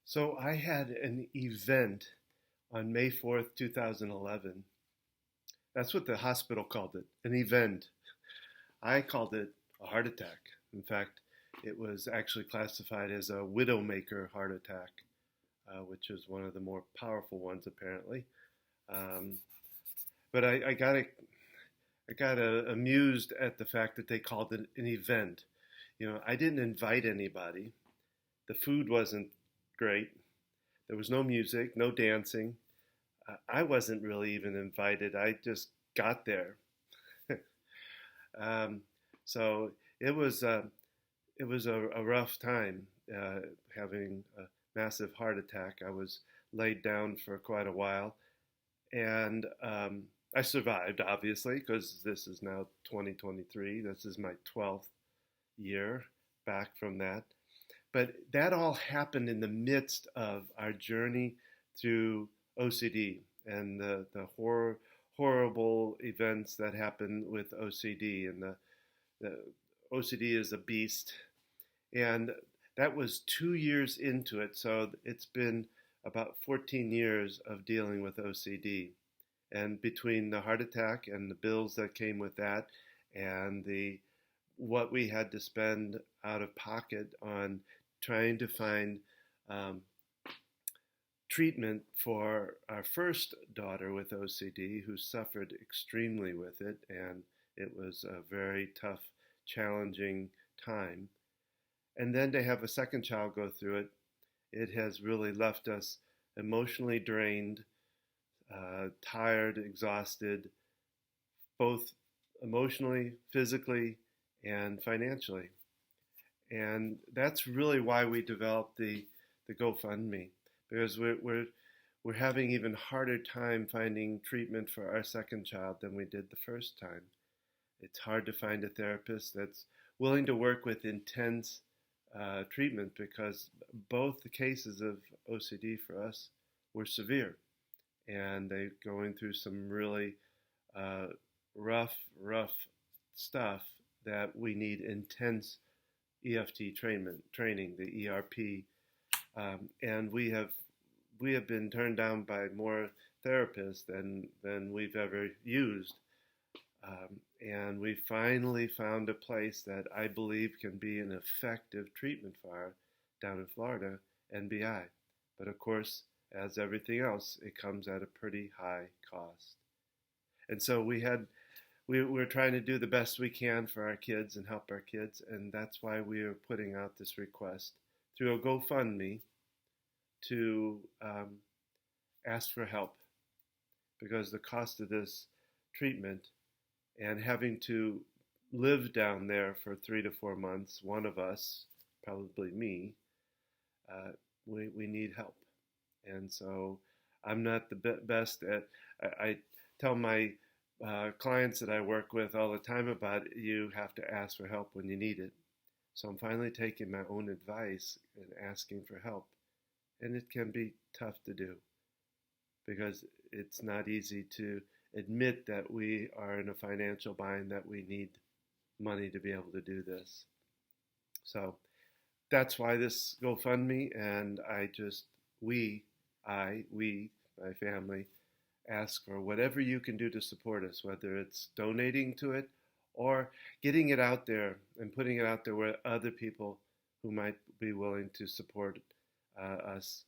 So I had an event on May 4th, 2011. That's what the hospital called it, an event. I called it a heart attack. In fact, it was actually classified as a widowmaker heart attack, which is one of the more powerful ones apparently. Um, but I got amused at the fact that they called it an event. I didn't invite anybody. The food wasn't great. There was no music, no dancing. I wasn't really even invited. I just got there. um, so it was a rough time having a massive heart attack. I was laid down for quite a while, and I survived, obviously, because this is now 2023. This is my 12th year back from that. But that all happened in the midst of our journey through OCD and the horrible events that happen with OCD. And the OCD is a beast. And that was 2 years into it. So it's been about 14 years of dealing with OCD. And between the heart attack and the bills that came with that, and the what we had to spend out of pocket on trying to find um, treatment for our first daughter with OCD, who suffered extremely with it, and it was a very tough, challenging time. And then to have a second child go through it, it has really left us emotionally drained, tired, exhausted, both emotionally, physically, and financially. And that's really why we developed the GoFundMe, because we're having even harder time finding treatment for our second child than we did the first time. It's hard to find a therapist that's willing to work with intense treatment, because both the cases of OCD for us were severe, and they're going through some really uh, rough stuff that we need intense EFT training, the ERP, and we have been turned down by more therapists than we've ever used, and we finally found a place that I believe can be an effective treatment for her down in Florida, NBI. But of course, as everything else, it comes at a pretty high cost. And so we're trying to do the best we can for our kids and help our kids, and that's why we are putting out this request through a GoFundMe to ask for help, because the cost of this treatment and having to live down there for 3 to 4 months, one of us, probably me, we need help. And so I'm not the best at, I tell my clients that I work with all the time about it, you have to ask for help when you need it. So I'm finally taking my own advice and asking for help. And it can be tough to do, because it's not easy to admit that we are in a financial bind, that we need money to be able to do this. So that's why this GoFundMe, and my family, ask for whatever you can do to support us, whether it's donating to it or getting it out there and putting it out there where other people who might be willing to support us,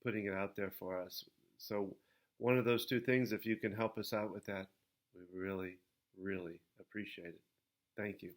putting it out there for us. So one of those two things, if you can help us out with that, we really, really appreciate it. Thank you.